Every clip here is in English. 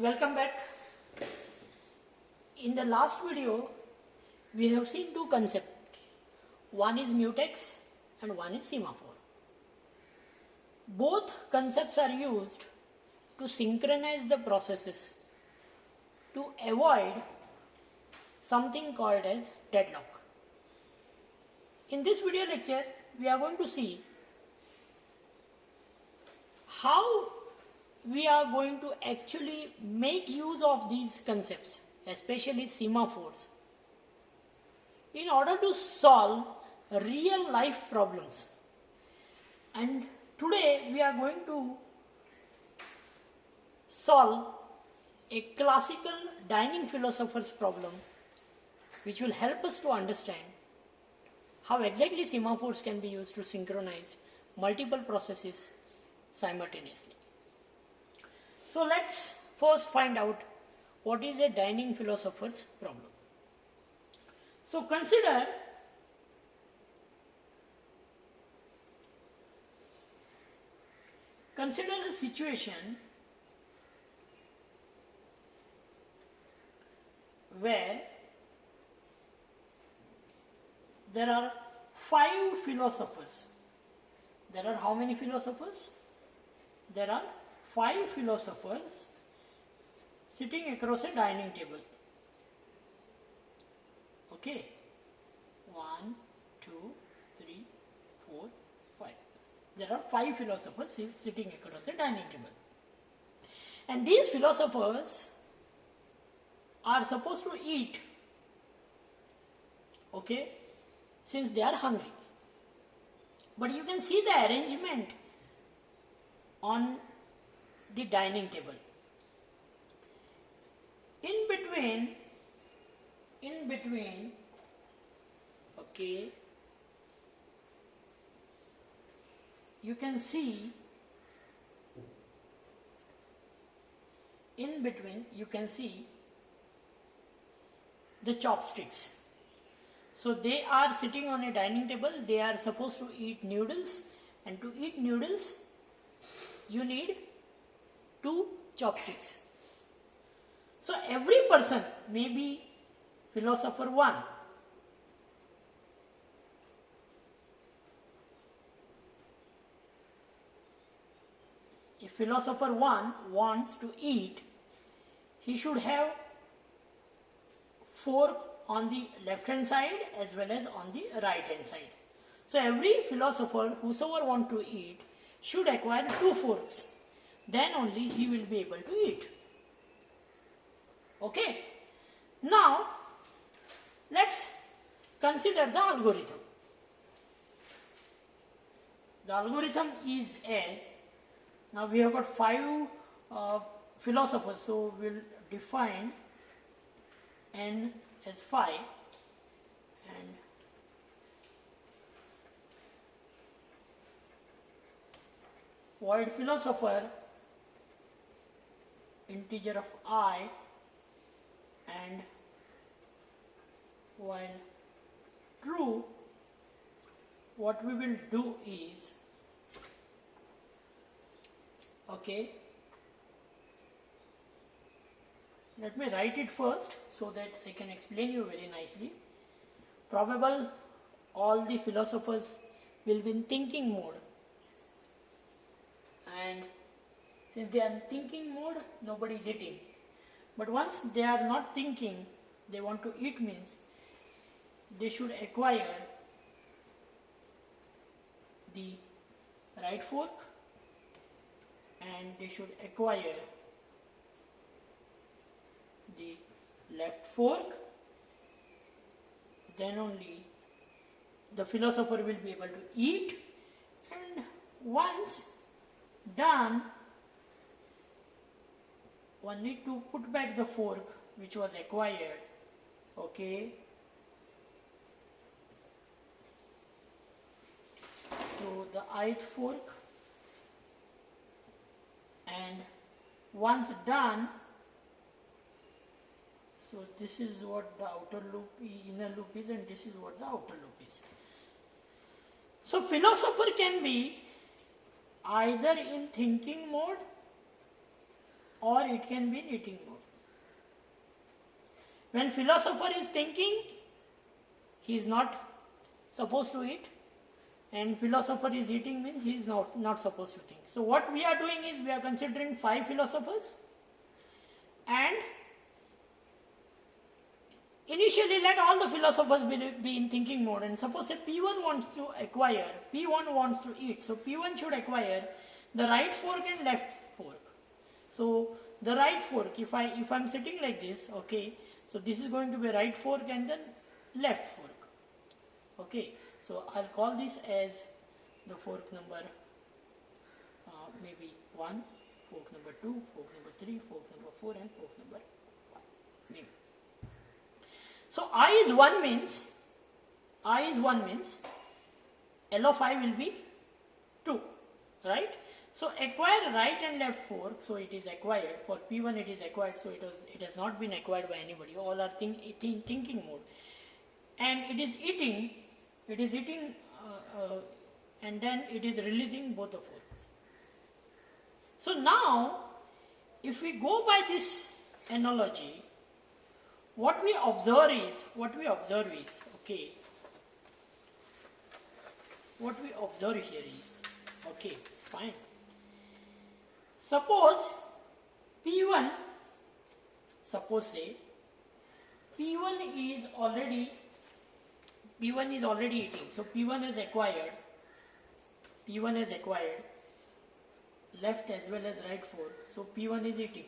Welcome back. In the last video, we have seen two concepts. One is mutex and one is semaphore. Both concepts are used to synchronize the processes to avoid something called as deadlock. In this video lecture, we are going to see how we are going to actually make use of these concepts, especially semaphores, in order to solve real life problems. And today we are going to solve a classical dining philosopher's problem, which will help us to understand how exactly semaphores can be used to synchronize multiple processes simultaneously. So let's first find out what is a dining philosopher's problem. So consider a situation where there are 5 philosophers. There are how many philosophers? There are 5 philosophers sitting across a dining table. Okay. 1, 2, 3, 4, 5. There are 5 philosophers sitting across a dining table. And these philosophers are supposed to eat, okay, since they are hungry. But you can see the arrangement on the dining table. In between, okay, you can see the chopsticks. So they are sitting on a dining table. They are supposed to eat noodles, and to eat noodles you need 2 chopsticks. So every person may be philosopher 1. If philosopher 1 wants to eat, he should have fork on the left hand side as well as on the right hand side. So every philosopher, whosoever wants to eat, should acquire 2 forks. Then only he will be able to eat. Okay. Now, let's consider the algorithm. The algorithm is as, now we have got 5 philosophers, so we'll define n as 5 and void philosopher integer of I, and while true, what we will do is, okay, let me write it first so that I can explain you very nicely. Probable all the philosophers will be in thinking mode, and since they are in thinking mode, nobody is eating. But once they are not thinking, they want to eat, means they should acquire the right fork and they should acquire the left fork. Then only the philosopher will be able to eat, and once done, one need to put back the fork which was acquired. Okay. So the ith fork, and once done, so this is what the outer loop, inner loop is, and this is what the outer loop is. So philosopher can be either in thinking mode or it can be in eating mode. When philosopher is thinking, he is not supposed to eat, and philosopher is eating means he is not supposed to think. So what we are doing is we are considering 5 philosophers, and initially let all the philosophers be in thinking mode, and suppose that P1 wants to acquire, P1 wants to eat, so P1 should acquire the right fork and left fork. So the right fork, if I'm sitting like this, okay, so this is going to be right fork and then left fork. Okay, so I'll call this as the fork number maybe 1, fork number 2, fork number 3, fork number 4 and fork number 1 maybe. So I is 1 means L of I will be 2, right? So acquire right and left fork, so it is acquired. For P1 it is acquired, so it has not been acquired by anybody. All are thinking mode. And it is eating and then it is releasing both the forks. So now, if we go by this analogy, what we observe is, okay, what we observe here is, okay, fine. Suppose P1, say P1 is already eating. So P1 has acquired left as well as right fork. So P1 is eating.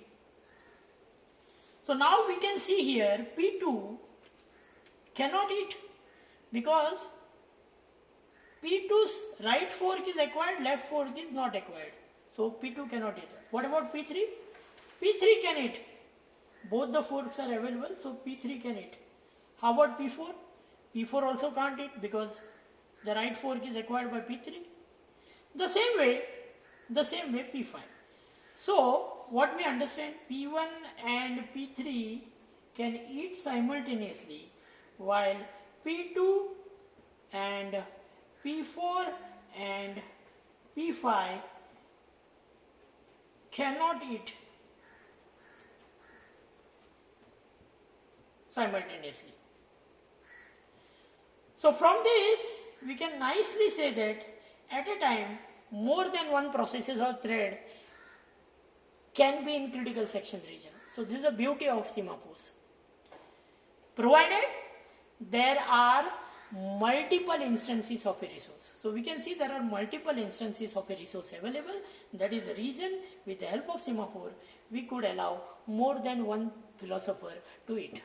So now we can see here P2 cannot eat because P2's right fork is acquired, left fork is not acquired. So P2 cannot eat. What about P3? P3 can eat. Both the forks are available, so P3 can eat. How about P4? P4 also can't eat because the right fork is acquired by P3. The same way P5. So what we understand, P1 and P3 can eat simultaneously, while P2 and P4 and P5 cannot eat simultaneously. So from this we can nicely say that at a time more than one processes or thread can be in critical section region. So this is the beauty of Semaphores. Provided there are multiple instances of a resource. So we can see there are multiple instances of a resource available. That is the reason with the help of Semaphore we could allow more than one philosopher to eat.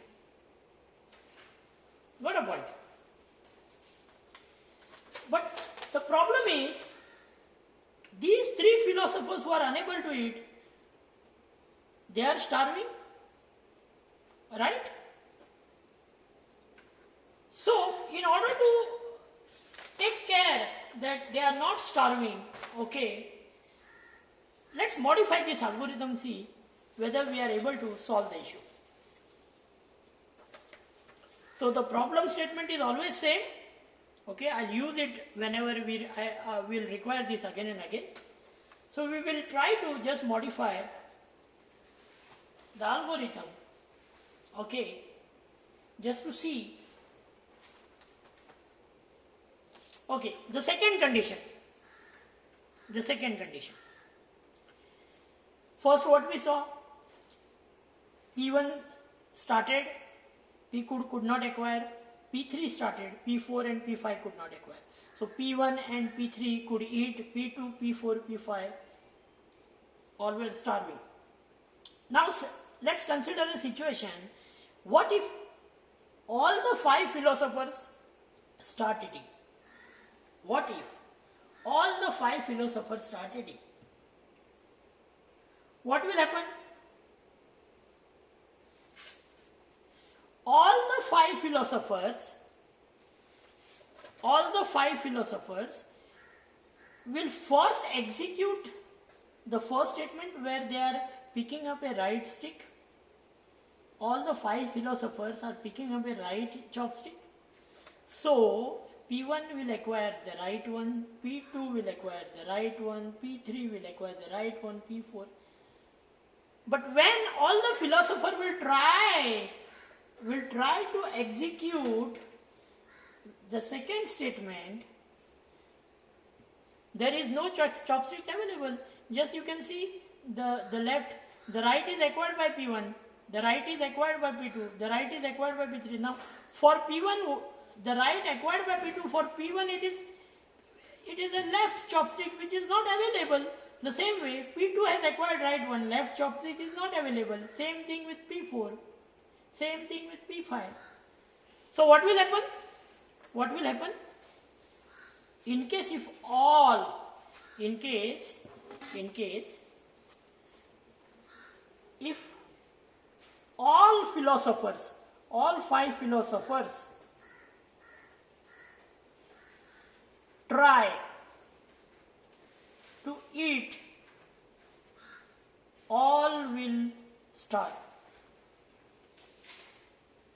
Got a point? But the problem is these 3 philosophers who are unable to eat, they are starving, right? So in order to take care that they are not starving, okay, let's modify this algorithm, see whether we are able to solve the issue. So the problem statement is always same. Okay, I'll use it whenever I will require this again and again. So we will try to just modify the algorithm, okay, just to see. Okay, the second condition. First what we saw, P1 started, P could not acquire, P3 started, P4 and P5 could not acquire. So P1 and P3 could eat, P2, P4, P5 all were starving. Now let's consider a situation. What if all the 5 philosophers start eating? What if all the 5 philosophers start eating? What will happen? All the five philosophers will first execute the first statement where they are picking up a right stick. All the 5 philosophers are picking up a right chopstick. So P1 will acquire the right one, P2 will acquire the right one, P3 will acquire the right one, P4. But when all the philosopher will try to execute the second statement, there is no chopsticks available. Just you can see the right is acquired by P1, the right is acquired by P2, the right is acquired by P3. Now for P1, the right acquired by P2, for P1 it is a left chopstick which is not available. The same way P2 has acquired right one, left chopstick is not available. Same thing with P4, same thing with P5. So what will happen? What will happen? In case if all, in case if all philosophers, all 5 philosophers try to eat, all will starve.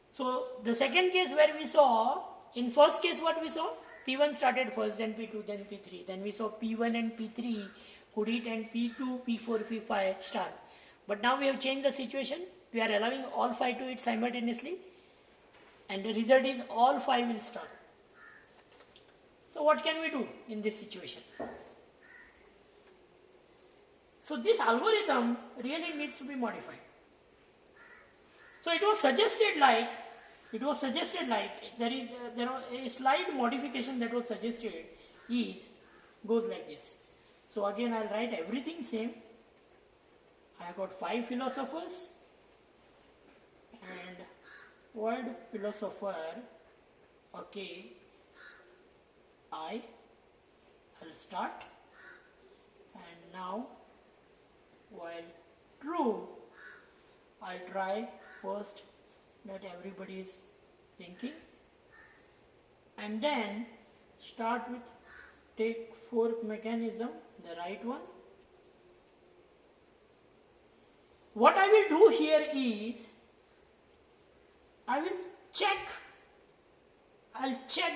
So the second case where we saw, in first case what we saw? P1 started first, then P2, then P3. Then we saw P1 and P3 could eat and P2, P4, P5 starve. But now we have changed the situation. We are allowing all 5 to eat simultaneously. And the result is all 5 will starve. So what can we do in this situation? So this algorithm really needs to be modified. So it was suggested like there is a slight modification that was suggested goes like this. So again I'll write everything same. I have got 5 philosophers and word philosopher. Okay, I'll start, and now while true, I'll try first that everybody is thinking, and then start with take fork mechanism, the right one. What I will do here is I'll check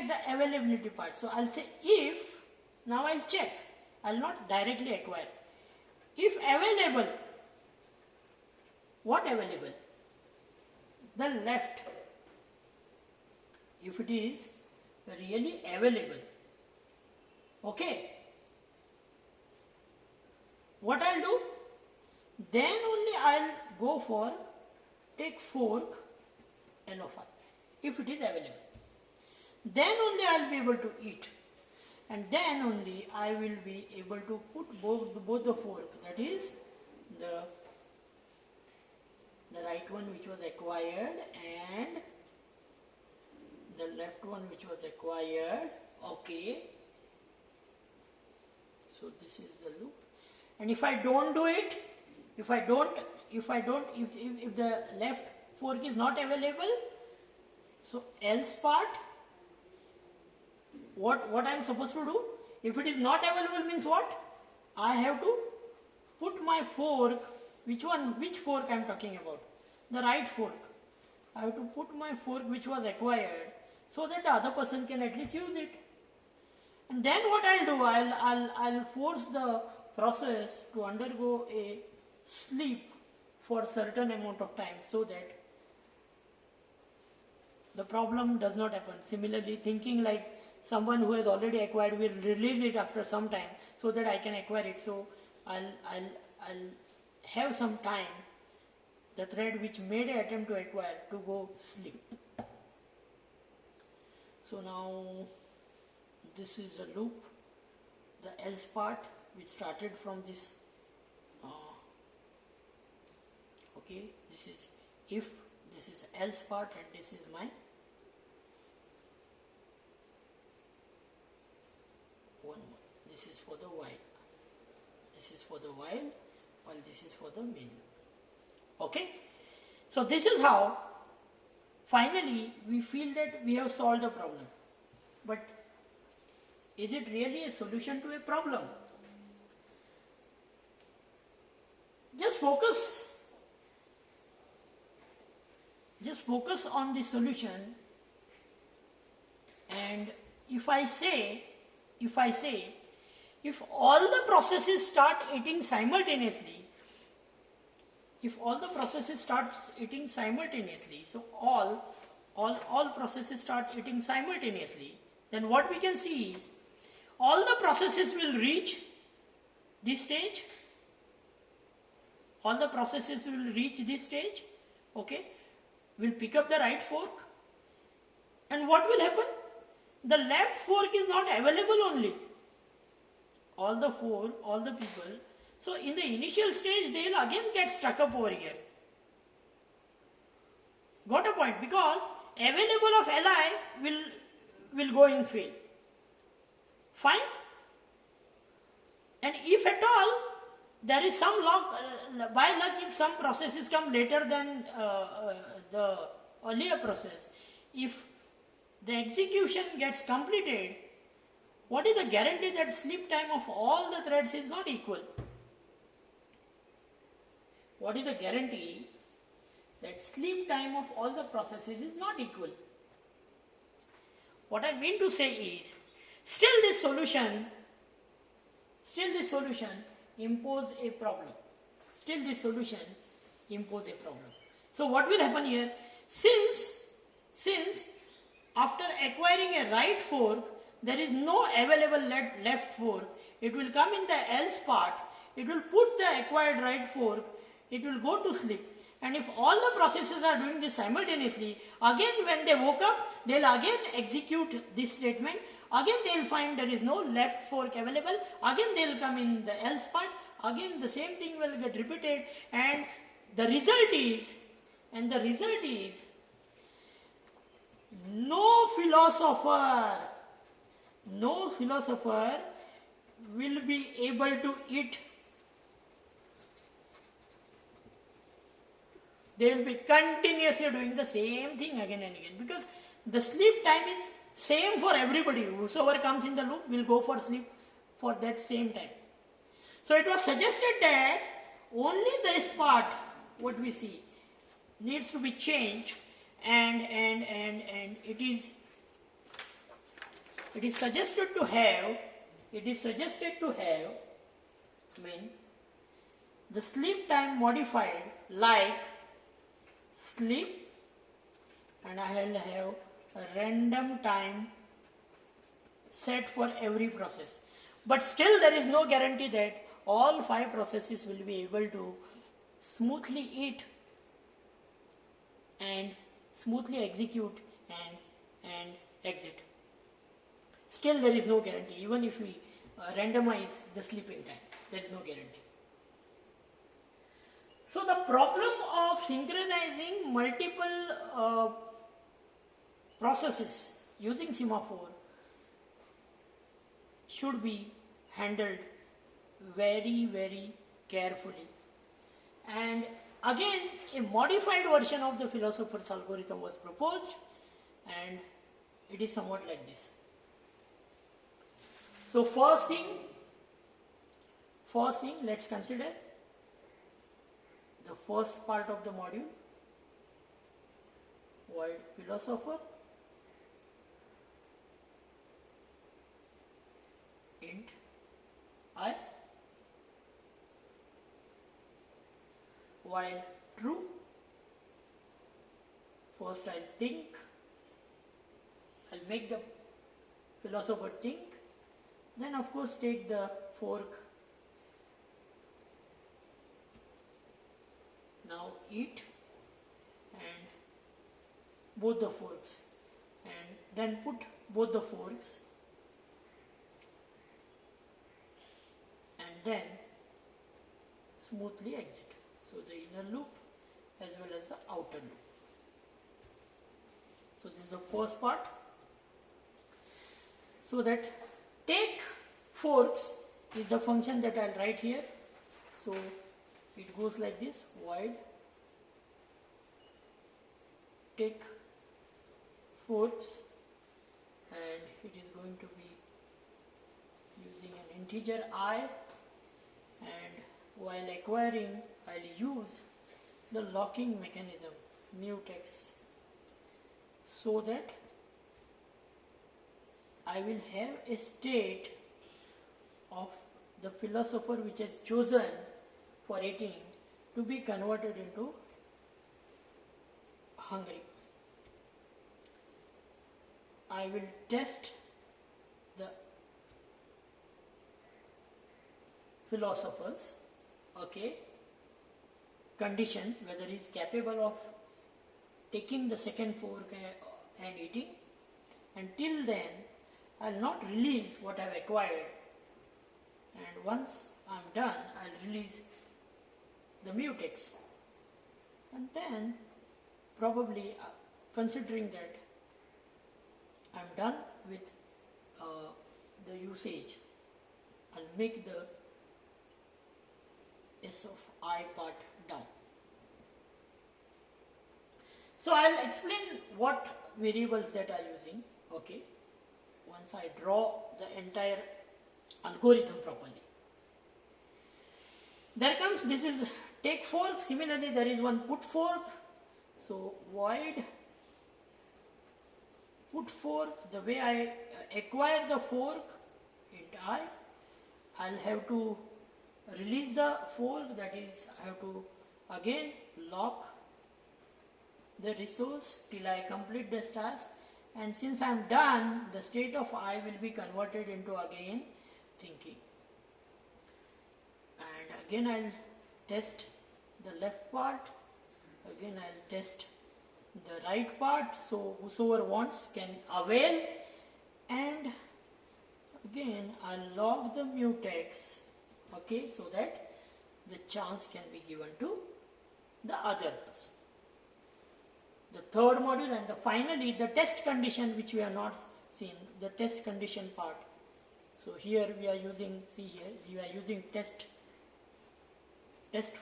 the availability part. So I'll say if, now I'll check, I'll not directly acquire. If available, what available? The left. If it is really available. Okay. What I'll do? Then only I'll go for take fork L/R if it is available. Then only I'll be able to eat, and then only I will be able to put both the fork, that is the right one which was acquired and the left one which was acquired. Okay. So this is the loop. And if I don't do it, if the left fork is not available, so else part, what I am supposed to do? If it is not available means what? I have to put my fork, which fork I am talking about? The right fork. I have to put my fork which was acquired so that the other person can at least use it. And then what I'll do, I'll force the process to undergo a sleep for a certain amount of time so that the problem does not happen. Similarly, thinking like someone who has already acquired will release it after some time so that I can acquire it. So I'll have some time, the thread which made an attempt to acquire, to go sleep. So now this is the loop, the else part which started from this. Okay, this is if, this is else part, and this is my one more. This is for the while. This is for the while this is for the main. Okay, so this is how finally we feel that we have solved a problem. But is it really a solution to a problem? Just focus on the solution, and if I say if all the processes start eating simultaneously, if all the processes start eating simultaneously, so all processes start eating simultaneously, then what we can see is all the processes will reach this stage. All the processes will reach this stage. Okay, will pick up the right fork, and what will happen? The left fork is not available only. All the people. So in the initial stage, they will again get stuck up over here. Got a point? Because available of Li will go in fail. Fine. And if at all there is some by luck, if some processes come later than the earlier process, if the execution gets completed, what is the guarantee that sleep time of all the threads is not equal? What is the guarantee that sleep time of all the processes is not equal? What I mean to say is, still this solution impose a problem. Still this solution impose a problem. So what will happen here? Since after acquiring a right fork, there is no available left fork, it will come in the else part, it will put the acquired right fork, it will go to sleep. And if all the processes are doing this simultaneously, again when they woke up, they will again execute this statement, again they will find there is no left fork available, again they will come in the else part, again the same thing will get repeated, and the result is no philosopher will be able to eat. They will be continuously doing the same thing again and again, because the sleep time is same for everybody. Whosoever comes in the loop will go for sleep for that same time. So it was suggested that only this part, what we see, needs to be changed, and it is suggested to have the sleep time modified like sleep, and I will have a random time set for every process. But still there is no guarantee that all 5 processes will be able to smoothly eat and smoothly execute and exit. Still there is no guarantee, even if we randomize the sleeping time, there is no guarantee. So the problem of synchronizing multiple processes using semaphore should be handled very, very carefully. And again, a modified version of the Philosopher's algorithm was proposed, and it is somewhat like this. So first thing, let's consider the first part of the module, void philosopher, int I, while true, first I'll think, I'll make the philosopher think, then of course take the fork, now eat, and both the forks, and then put both the forks, and then smoothly exit. So the inner loop as well as the outer loop. So this is the first part. So that take forks is the function that I'll write here. So it goes like this, void take forks, and it is going to be using an integer I, and while acquiring I'll use the locking mechanism mutex, so that I will have a state of the philosopher which is chosen for eating to be converted into hungry. I will test the philosopher's condition, whether he is capable of taking the second fork and eating. Until then, I will not release what I have acquired, and once I am done, I will release the mutex, and then probably considering that I am done with the usage, I will make the S of I part down. So I will explain what variables that are using, once I draw the entire algorithm properly. There comes, this is take fork. Similarly, there is one put fork. So void put fork, the way I acquire the fork, I'll have to release the fork, that is I have to again lock the resource till I complete this task, and since I am done, the state of I will be converted into again thinking, and again I will test the left part, again I will test the right part, so whosoever wants can avail, and again I will log the mutex, so that the chance can be given to the other person. The third module, and finally the test condition, which we have not seen, the test condition part. So here we are using, we are using test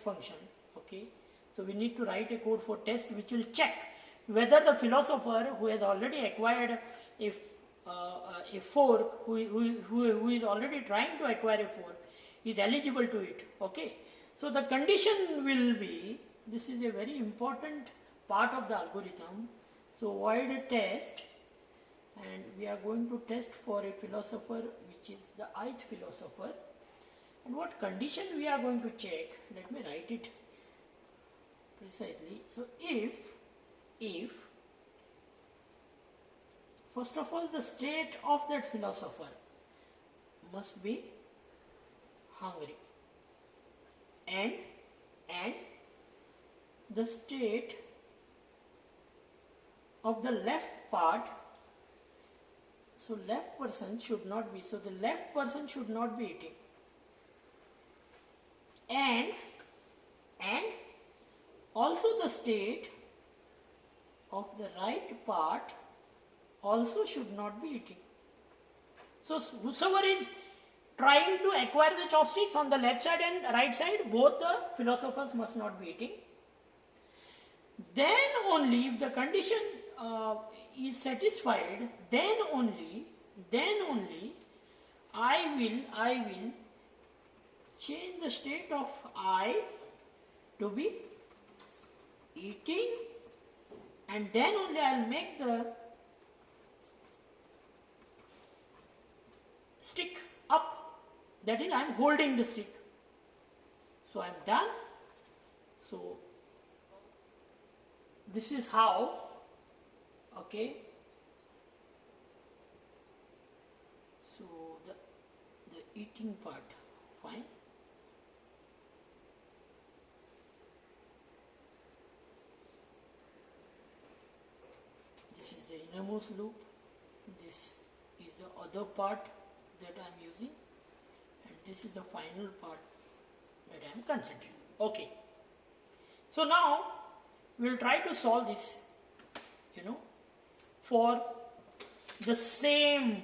function, so we need to write a code for test which will check whether the philosopher who has already acquired a fork, who is already trying to acquire a fork, is eligible to it. So the condition will be, this is a very important part of the algorithm. So void test, and we are going to test for a philosopher which is the ith philosopher, and what condition we are going to check, let me write it precisely. So if first of all the state of that philosopher must be hungry, and the state of the left part, so left person should not be, so the left person should not be eating, and also the state of the right part also should not be eating. So whosoever is trying to acquire the chopsticks on the left side and right side, both the philosophers must not be eating. Then only if the condition is satisfied, then only I will change the state of I to be eating, and then only I will make the stick up, that is I am holding the stick. So I am done. So this is how, so the eating part, fine. This is the innermost loop, this is the other part that I am using, and this is the final part that I am considering. So now we will try to solve this, for the same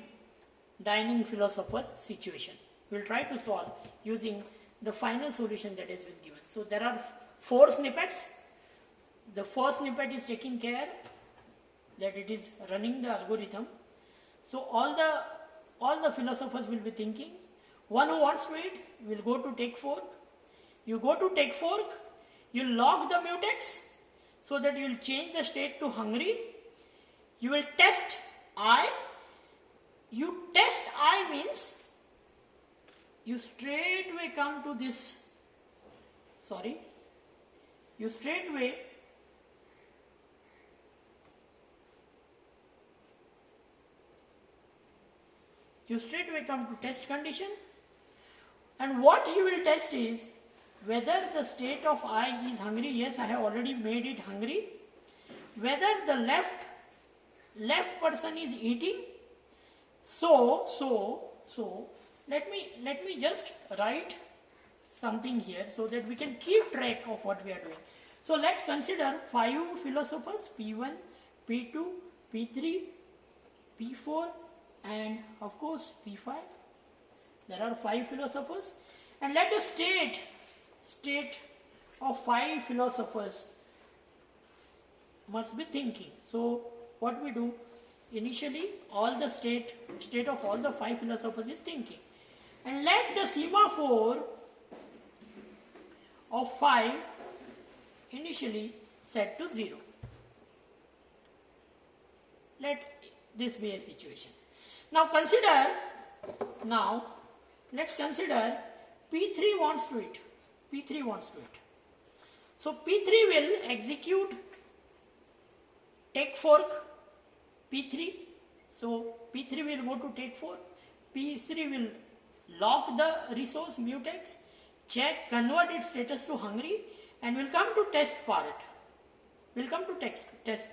dining philosopher situation. We will try to solve using the final solution that has been given. So there are 4 snippets. The first snippet is taking care that it is running the algorithm. So all the philosophers will be thinking. One who wants to eat will go to take fork. You go to take fork, you log the mutex so that you will change the state to hungry. You will test I. You test I means you straight away come to this, you straightway come to test condition, and what you will test is whether the state of I is hungry. Yes, I have already made it hungry. Whether the left person is eating. So let me just write something here so that we can keep track of what we are doing. So let's consider 5 philosophers, P1, P2, P3, P4 and of course P5. There are 5 philosophers, and let the state of 5 philosophers must be thinking. So what we do, initially all the state of all the 5 philosophers is thinking, and let the semaphore of 5 initially set to 0. Let this be a situation. Now let's consider P3 wants to eat. P3 wants to eat. So P3 will execute take fork P3. So P3 will go to take fork. P3 will lock the resource mutex, check, convert its status to hungry, and will come to test part. Will come to test.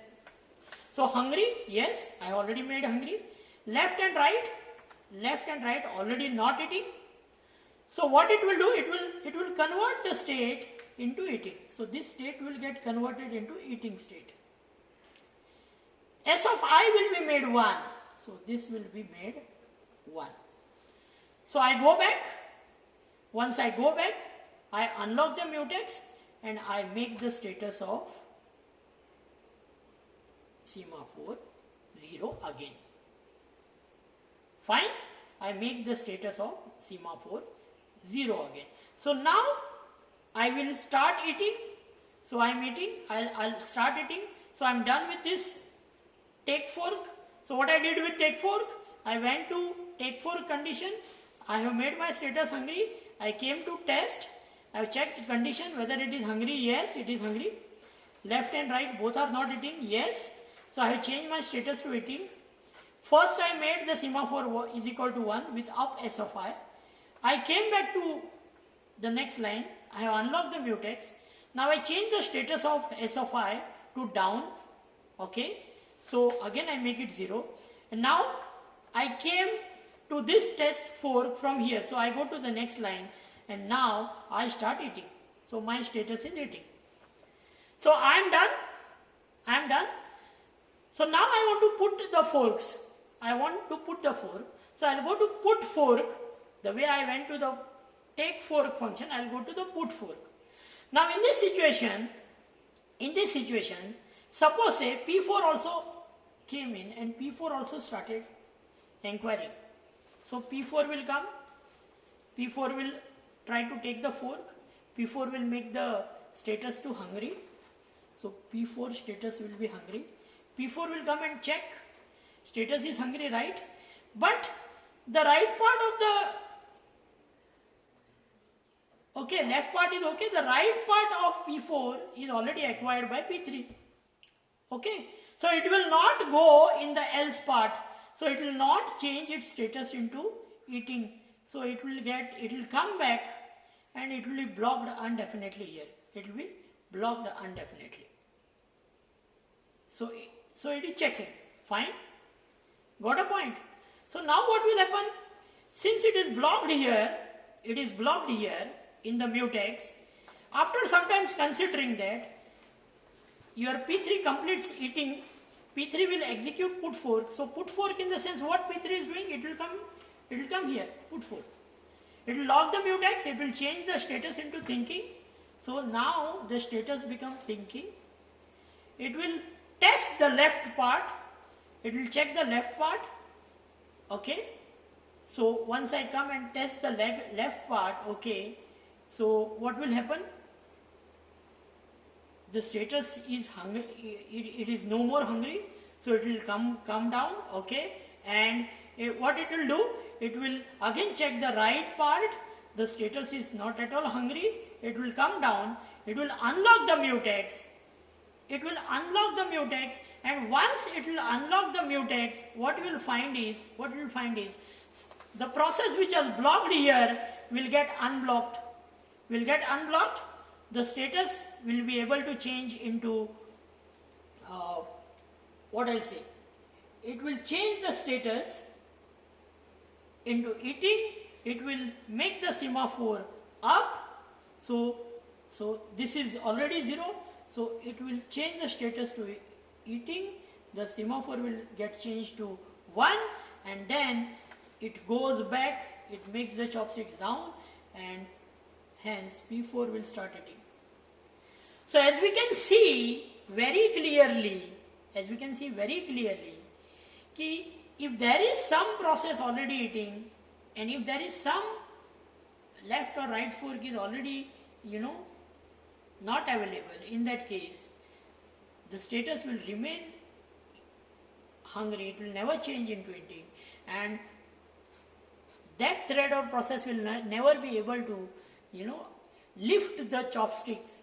So hungry, yes, I already made hungry. Left and right already not eating. So what it will do, it will convert the state into eating. So this state will get converted into eating state. S of I will be made 1. So this will be made 1. So I go back. Once I go back, I unlock the mutex and I make the status of semaphore 0 again. Fine. I make the status of semaphore 0 again. So now I will start eating. So I am eating. I'll start eating. So I am done with this take fork. So what I did with take fork, I went to take fork condition. I have made my status hungry. I came to test. I have checked condition whether it is hungry. Yes, it is hungry. Left and right both are not eating. Yes. So I have changed my status to eating. First I made the semaphore is equal to 1 with up S of I. I came back to the next line. I have unlocked the mutex. Now I change the status of S of I to down. Okay. So again I make it 0. And now I came to this test fork from here. So I go to the next line and now I start eating. So my status is eating. So I am done. I am done. So now I want to put the forks. I want to put the fork. So I will go to put fork. The way I went to the take fork function, I will go to the put fork. Now in this situation, suppose say P4 also came in and P4 also started inquiring. So P4 will come. P4 will try to take the fork. P4 will make the status to hungry. So P4 status will be hungry. P4 will come and check. Status is hungry, right? But the right part of the left part is okay. The right part of P4 is already acquired by P3. Okay. So it will not go in the else part. So it will not change its status into eating. So it will come back and it will be blocked indefinitely here. It will be blocked indefinitely. So it is checking. Fine. Got a point. So now what will happen? Since it is blocked here in the mutex, after sometimes considering that your P3 completes eating, P3 will execute put fork. So put fork in the sense what P3 is doing, it will come here, put fork. It will lock the mutex, it will change the status into thinking. So now the status becomes thinking. It will test the left part. It will check the left part. Okay. So once I come and test the left part, okay. So what will happen? The status is hungry. It is no more hungry. So it will come down. Okay. And what it will do? It will again check the right part. The status is not at all hungry. It will come down. it will unlock the mutex. It will unlock the mutex, and once it will unlock the mutex, what you will find is the process which was blocked here will get unblocked. The status will be able to change into what I'll say. It will change the status into eating. It will make the semaphore up. So this is already 0. So it will change the status to eating. The semaphore will get changed to 1, and then it goes back. It makes the chopsticks down, and hence P4 will start eating. So as we can see very clearly, कि if there is some process already eating, and if there is some left or right fork is already, not available, in that case, the status will remain hungry. It will never change into eating, and that thread or process will never be able to, lift the chopsticks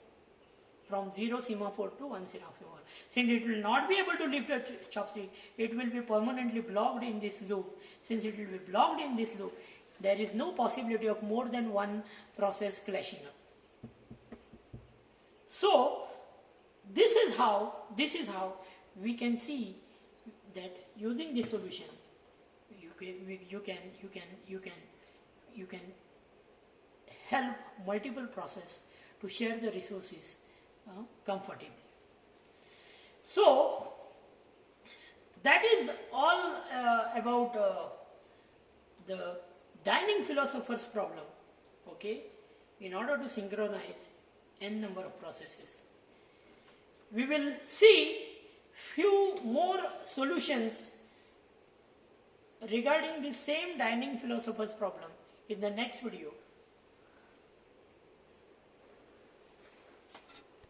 from 0 semaphore to 1 semaphore. Since it will not be able to lift the chopstick, it will be permanently blocked in this loop. Since it will be blocked in this loop, there is no possibility of more than one process clashing up. So this is how we can see that using this solution, you can help multiple processes to share the resources comfortably. So that is all about the dining philosopher's problem. Okay, in order to synchronize n number of processes, we will see few more solutions regarding the same dining philosopher's problem in the next video.